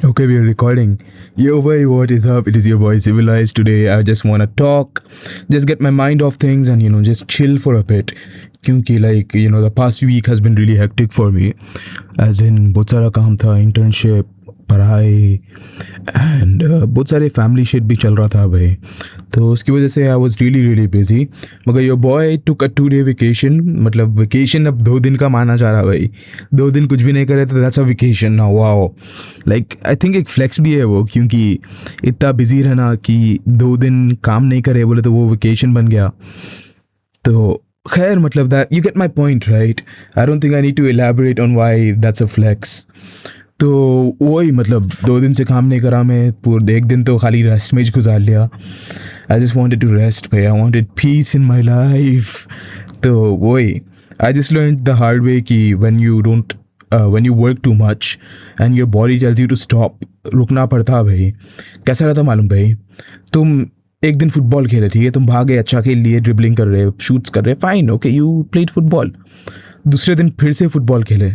Okay, we are recording. Yo, boy, what is up? It is your boy Civilized. Today, I just want to talk, just get my mind off things, and just chill for a bit. क्योंकि the past week has been really hectic for me. As in, बहुत सारा काम था, internship, पढ़ाई and बहुत सारे family shit भी चल रहा था भाई. तो उसकी वजह से I was really really busy. मगर your boy took a 2 day vacation. मतलब वेकेशन अब 2 दिन का माना जा रहा भाई. 2 दिन कुछ भी नहीं करे तो दैट्स अ वेकेशन ना. वाओ, लाइक आई थिंक एक फ्लेक्स भी है वो, क्योंकि इतना बिजी रहना कि 2 दिन काम नहीं करे बोले तो वो वेकेशन बन गया. तो खैर, मतलब that you get my point right. I don't think I need to elaborate on why that's a flex. तो वही, मतलब 2 दिन से काम नहीं करा मैं. पूरे 1 दिन तो खाली रेस्ट में ही गुजार लिया. I just wanted to rest भाई. I wanted peace in my life. तो वही, I just learn the hard way कि when you work too much and your body tells you to stop, रुकना पड़ता भाई. कैसा रहता मालूम भाई? तुम एक दिन फुटबॉल खेले, ठीक है, तुम भागे, अच्छा खेल लिए, ड्रिबलिंग कर रहे, शूट्स कर रहे, fine, okay, you played football. दूसरे दिन फिर से फुटबॉल खेले,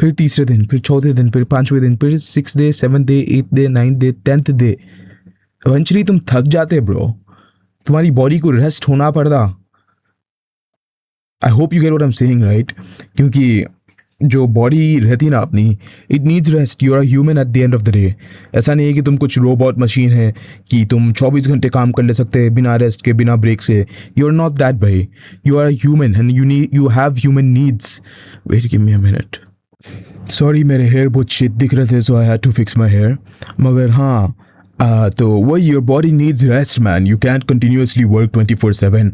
फिर तीसरे दिन, फिर चौथे दिन, फिर 5वें दिन, फिर 6th day, 7th day, 8th day, 9th day, 10th day. Eventually तुम थक जाते ब्रो. तुम्हारी बॉडी को रेस्ट होना पड़ता. I hope you get what I am saying right. क्योंकि जो बॉडी रहती ना अपनी, it needs rest. You are human at the end of the day. ऐसा नहीं है कि तुम कुछ रोबोट मशीन है कि तुम 24 घंटे काम कर ले सकते हैं बिना रेस्ट के, बिना ब्रेक से. यू आर नॉट दैट भाई. You are human and you have human needs. Wait, give me a minute. Sorry, मेरे हेयर बहुत शिट दिख रहे थे, so I had to fix my hair. मगर हाँ, तो वही, your body needs rest man. You can't continuously work 24/7.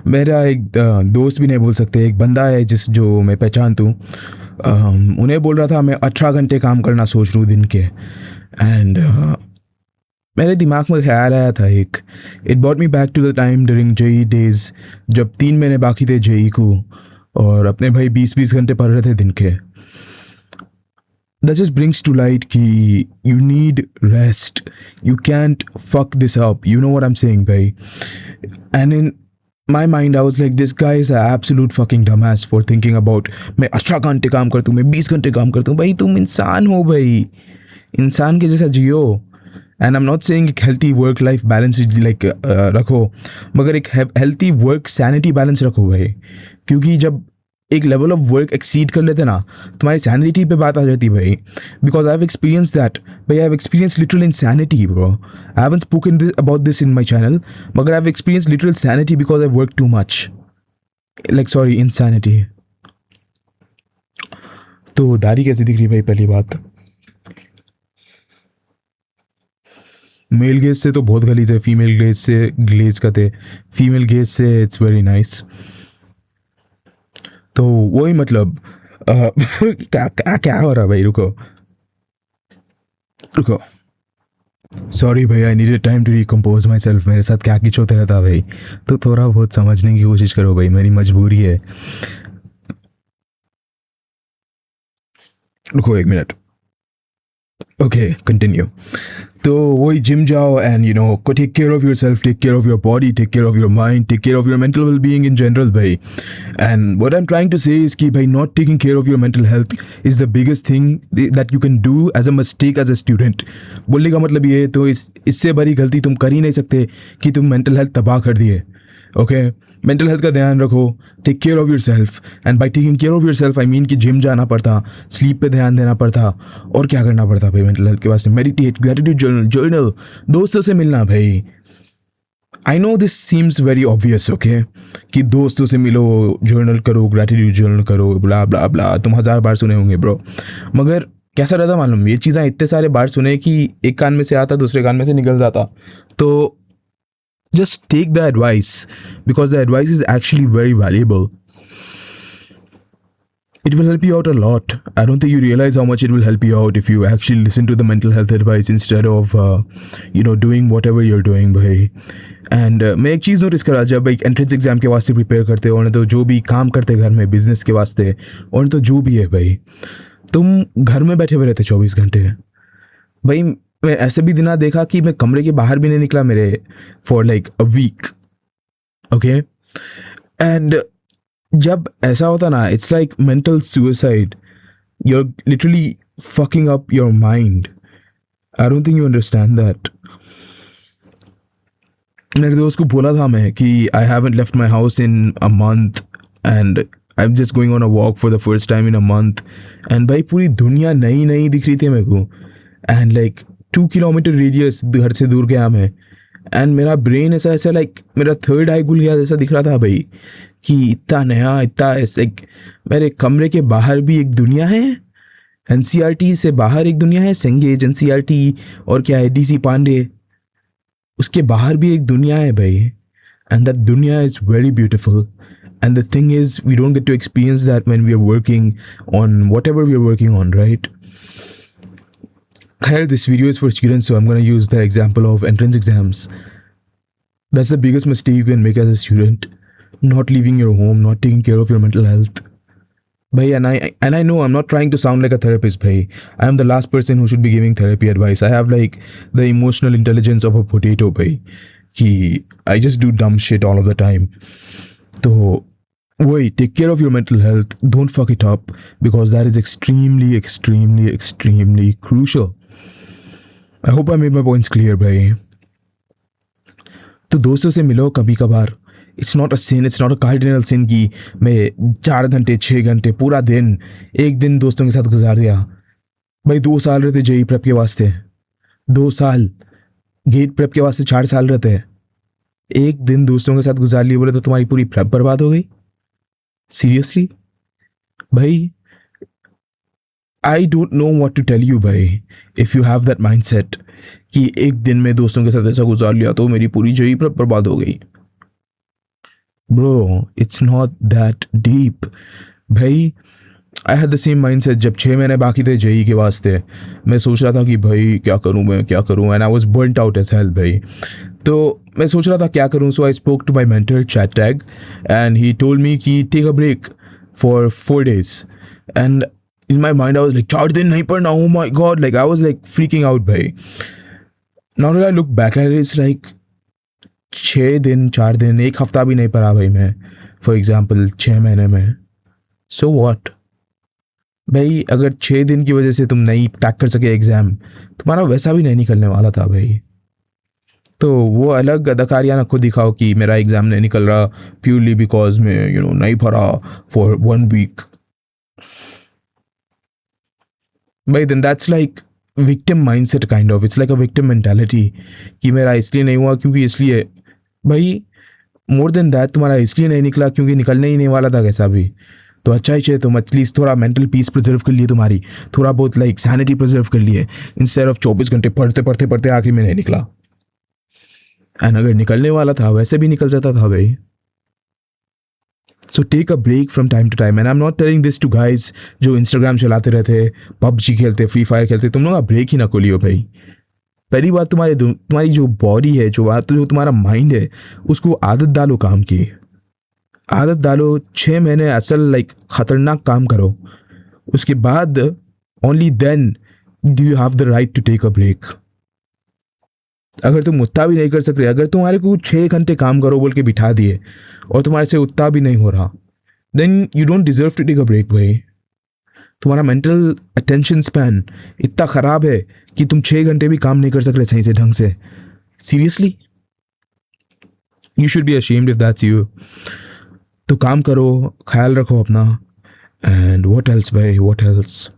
मेरा एक दोस्त भी नहीं बोल सकते, एक बंदा है जो मैं पहचानता हूँ, उन्हें बोल रहा था मैं 18 घंटे काम करना सोच रहा हूँ दिन के. एंड मेरे दिमाग में ख्याल आया था एक. It brought me back to the time during JEE days, जब 3 महीने बाकी थे जेई को, और अपने भाई 20-20 घंटे पढ़ रहे थे दिन के. That just brings to light कि you need rest. You can't fuck this up. You know what I'm saying, bhai? And in my mind, I was like, this guy is an absolute fucking dumbass for thinking about मैं 18 घंटे काम करता हूँ, मैं 20 घंटे काम करता हूँ. भाई तुम इंसान हो भाई, इंसान के जैसा जियो. And I am not saying एक healthy work life balance like रखो, मगर एक हेल्थी वर्क सैनिटी बैलेंस रखो भाई. क्योंकि जब एक लेवल ऑफ वर्क एक्सीड कर लेते ना, तुम्हारी सैनिटी पे बात आ जाती भाई. Because I have experience that भाई. I have experience literal insanity bro. I haven't spoken about this in my channel, मगर I have experience literal sanity because I work too much. Like sorry, insanity. तो दाढ़ी कैसी दिख रही भाई? पहली बात, मेल गेज से तो बहुत गलीज है, फीमेल ग्लेज का थे. फीमेल गेज से इट्स वेरी नाइस. तो वही, मतलब क्या क्या क्या हो रहा भाई? रुको रुको, सॉरी भाई, I needed time to recompose myself. मेरे साथ क्या किच होते रहता भाई. तो थोड़ा बहुत समझने की कोशिश करो भाई, मेरी मजबूरी है. रुको 1 मिनट. Okay, continue. तो वही, जिम जाओ and go take care of yourself, take care of your body, take care of your mind, take care of your mental well being in general भाई. And what I am trying to say is कि भाई, not taking care of your mental health is the biggest thing that you can do as a mistake as a student. बोलने का मतलब ये है, तो इससे बड़ी गलती तुम कर ही नहीं सकते कि तुम मेंटल हेल्थ तबाह कर दिए. ओके, मेंटल हेल्थ का ध्यान रखो, take care of yourself. And by taking care of yourself I mean कि जिम जाना पड़ता, स्लीप पे ध्यान देना पड़ता, और क्या करना पड़ता भाई मेंटल हेल्थ के वास्ते? मेडिटेट, ग्रेटिट्यूड जर्नल, दोस्तों से मिलना भाई. I know this seems very obvious, okay, कि दोस्तों से मिलो, जर्नल करो, ग्रेटिट्यूड जर्नल करो, ब्ला ब्ला ब्ला. तुम 1000 बार सुने होंगे ब्रो. मगर कैसा रहता मालूम, ये चीज़ें इतने सारे बार सुने कि एक कान में से आता, दूसरे कान में से निकल जाता. तो just take the advice, because the advice is actually very valuable. It will help you out a lot. I don't think you realize how much it will help you out if you actually listen to the mental health advice instead of doing whatever you're doing भाई. And मैं एक चीज़ notice करा, जब एक entrance exam के वास्ते prepare करते हो, तो जो भी काम करते घर में बिजनेस के वास्ते, और तो जो भी है भाई, तुम घर में बैठे हुए रहते 24 घंटे भाई. मैं ऐसे भी दिना देखा कि मैं कमरे के बाहर भी नहीं निकला मेरे for like a week. Okay, and जब ऐसा होता ना, it's like mental suicide. You are literally fucking up your mind. I don't think you understand that. मेरे दोस्त को बोला था मैं कि I haven't left my house in a month and I am just going on a walk for the first time in a month. And भाई पूरी दुनिया नई नई दिख रही थी मेरे को. एंड लाइक 2 किलोमीटर रेडियस घर से दूर गया मैं. एंड मेरा ब्रेन ऐसा ऐसा लाइक मेरा थर्ड आई खुल गया जैसा दिख रहा था भाई, कि इतना नया इतना ऐसे मेरे कमरे के बाहर भी एक दुनिया है. एनसीईआरटी से बाहर एक दुनिया है, सेंगेज एनसीईआरटी और क्या है डीसी पांडे, उसके बाहर भी एक दुनिया है भाई. एंड दैट दुनिया is very beautiful. And the thing is we don't get to experience that when we are working on whatever we are working on, right? Khair, this video is for students, so I'm going to use the example of entrance exams. That's the biggest mistake you can make as a student. Not leaving your home, not taking care of your mental health. Bhai, and I know I'm not trying to sound like a therapist, bhai. I am the last person who should be giving therapy advice. I have like the emotional intelligence of a potato, bhai. Ki I just do dumb shit all of the time. So, wait, take care of your mental health. Don't fuck it up, because that is extremely, extremely, extremely crucial. I hope I made my points clear, भाई. तो दोस्तों से मिलो कभी कभार. It's not a sin, it's not a cardinal sin कि मैं 4 घंटे 6 घंटे पूरा दिन एक दिन दोस्तों के साथ गुजार दिया. भाई 2 साल रहते जेई प्रेप के वास्ते, 2 साल गेट प्रेप के वास्ते 4 साल रहते हैं. एक दिन दोस्तों के साथ गुजार लिए बोले तो तुम्हारी पूरी प्रेप बर्बाद हो गई? सीरियसली भाई, I don't know what to tell you भाई. If you have that mindset कि एक दिन में दोस्तों के साथ ऐसा गुजार लिया तो मेरी पूरी जेई प्रेप बर्बाद हो गई, bro, it's not that deep भाई. I had the same mindset जब 6 महीने बाकी थे जेई के वास्ते. मैं सोच रहा था कि भाई क्या करूँ मैं, क्या करूँ, and I was burnt out as hell भाई. तो मैं सोच रहा था क्या करूँ. So I spoke to my mentor chat tag and he told me कि take a break for 4 days. एंड in my mind I was like 4 दिन नहीं पढ़ना, oh my god, like I was like freaking out भाई. Now that I look back at it, it's like 6 दिन 4 दिन 1 हफ्ता भी नहीं पढ़ा भाई मैं, फॉर एग्जाम्पल 6 महीने में. सो वॉट भाई, अगर 6 दिन की वजह से तुम नहीं टैक कर सके एग्ज़ाम, तुम्हारा वैसा भी नहीं निकलने वाला था भाई. तो वो अलग अदाकारियाना खुद दिखाओ कि मेरा एग्ज़ाम नहीं निकल रहा प्योरली बिकॉज मैं नहीं पढ़ा फॉर 1 week. भाई then that's like victim mindset kind of. It's like a victim mentality कि मेरा इसलिए नहीं हुआ क्योंकि इसलिए. भाई more than that, तुम्हारा इसलिए नहीं निकला क्योंकि निकलने ही नहीं वाला था कैसा भी. तो अच्छा ही चाहिए तुम एटलीस्ट थोड़ा मेंटल पीस प्रिजर्व कर लिए, तुम्हारी थोड़ा बहुत लाइक सैनिटी प्रिजर्व कर लिए, इंस्टेड ऑफ 24 घंटे पढ़ते पढ़ते पढ़ते आखिर में नहीं निकला. एंड अगर निकलने वाला था वैसे भी निकल जाता था भाई. So take a break from time to time. And I am not telling this to guys जो इंस्टाग्राम चलाते रहते, पबजी खेलते, फ्री फायर खेलते. तुम लोग का ब्रेक ही ना खोलियो भाई. पहली बात तुम्हारी जो बॉडी है, जो तुम्हारा माइंड है, उसको आदत डालो काम की. आदत डालो. 6 महीने असल लाइक ख़तरनाक काम करो. उसके बाद only then do you have the right to take a break. अगर तुम उतना भी नहीं कर सक रहे, अगर तुम्हारे को 6 घंटे काम करो बोल के बिठा दिए और तुम्हारे से उतना भी नहीं हो रहा, then you don't deserve to take a break भाई. तुम्हारा मेंटल अटेंशन स्पैन इतना ख़राब है कि तुम 6 घंटे भी काम नहीं कर सक रहे सही से ढंग से. Seriously you should be ashamed if that's you. तो काम करो, ख्याल रखो अपना. एंड व्हाट एल्स भाई, व्हाट एल्स.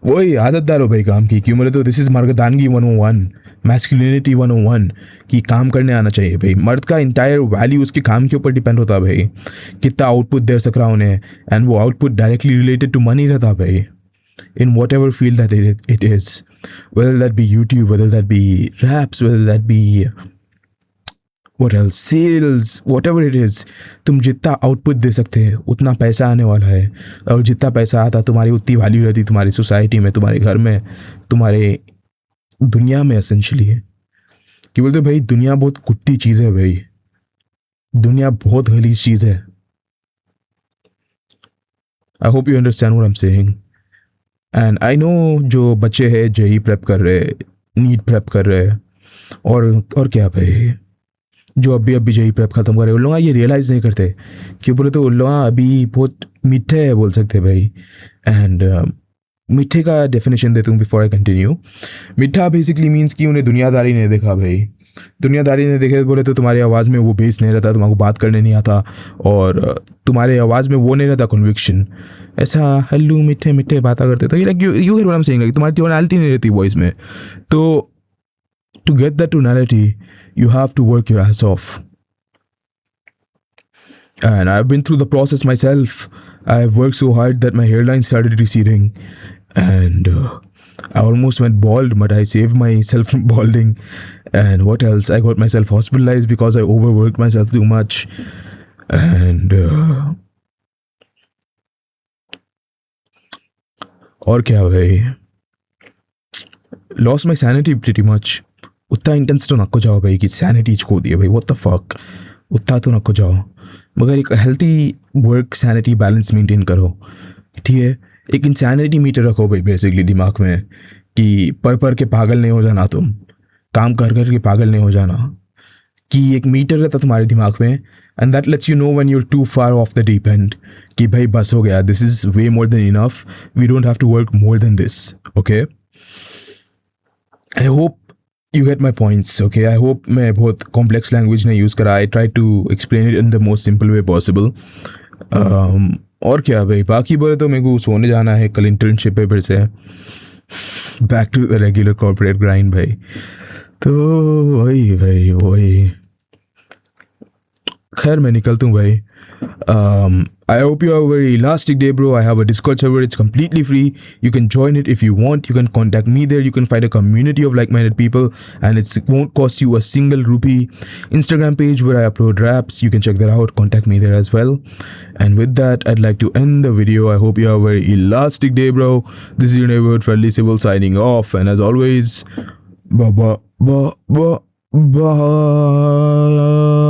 वही आदत डालो भाई काम की. क्यों बोले तो दिस इज़ मर्दानगी 101, मैस्कुलिनिटी 101 कि काम करने आना चाहिए भाई. मर्द का इंटायर वैल्यू उसके काम के ऊपर डिपेंड होता है भाई, कितना आउटपुट दे सक रहा उन्हें. एंड वो output directly related to money रहता भाई, in whatever field that it is, whether that be YouTube, whether that be raps, whether that be what else, sales, whatever it is. तुम जितना output दे सकते हैं उतना पैसा आने वाला है. और जितना पैसा आता तुम्हारी उतनी वैल्यू रहती तुम्हारी सोसाइटी में, तुम्हारे घर में, तुम्हारे दुनिया में. एसेंशली कि बोलते भाई दुनिया बहुत कुत्ती चीज़ है भाई, दुनिया बहुत गलीज चीज़ है. आई hope you understand what I am saying. And I know जो बच्चे हैं जेई प्रेप कर रहे, नीट प्रेप कर रहे, और क्या भाई, जो अभी जेई प्रेप खत्म कर रहे, उन लोग ये रियलाइज़ नहीं करते. क्यों बोले तो उन लोग अभी बहुत मीठे है बोल सकते भाई. एंड मीठे का डेफिनेशन देता हूँ बिफोर आई कंटिन्यू। मीठा बेसिकली मीन्स कि उन्हें दुनियादारी नहीं देखा भाई। दुनियादारी नहीं देखे बोले तो तुम्हारी आवाज़ में वो बेस नहीं रहता, तुम्हारे बात करने नहीं आता, और तुम्हारे आवाज़ में वो नहीं रहता कन्विक्शन। ऐसा हेलो मीठे मीठे बातें करते तो like you hear what I am saying, like तुम्हारी टोनैलिटी नहीं रहती वॉइस में। तो to get that tonality you have to work your ass off, and I've been through the process myself. I've worked so hard that my hairline started receding, and I almost went bald, but I saved myself from balding. And what else? I got myself hospitalized because I overworked myself too much, and और क्या भाई, lost my sanity pretty much. उतना intense तो नको जाओ भाई कि sanity खो दिए भाई, व्हाट द फक, उतना तो नको जाओ। मगर एक healthy work sanity balance maintain करो, ठीक है। एक इंसैनिटी मीटर रखो भाई बेसिकली दिमाग में, कि पर के पागल नहीं हो जाना, तुम काम कर कर के पागल नहीं हो जाना, कि एक मीटर रहता तुम्हारे दिमाग में, and that lets you know when you are too far off the deep end, कि भाई बस हो गया, this is way more than enough, we don't have to work more than this, okay. I hope you get my points, okay? I hope मैं बहुत complex language नहीं use करा, I try to explain it in the most simple way possible. और क्या भाई, बाकी बोले तो मेरे को सोने जाना है, कल इंटर्नशिप है फिर से, back to the regular corporate grind भाई। तो वही खैर मैं निकलता हूँ भाई। I hope you have a very elastic day, bro. I have a Discord server. It's completely free. You can join it if you want. You can contact me there. You can find a community of like-minded people, and it won't cost you a single rupee. Instagram page where I upload raps. You can check that out. Contact me there as well. And with that, I'd like to end the video. I hope you have a very elastic day, bro. This is your neighborhood friendly civil signing off. And as always, bye.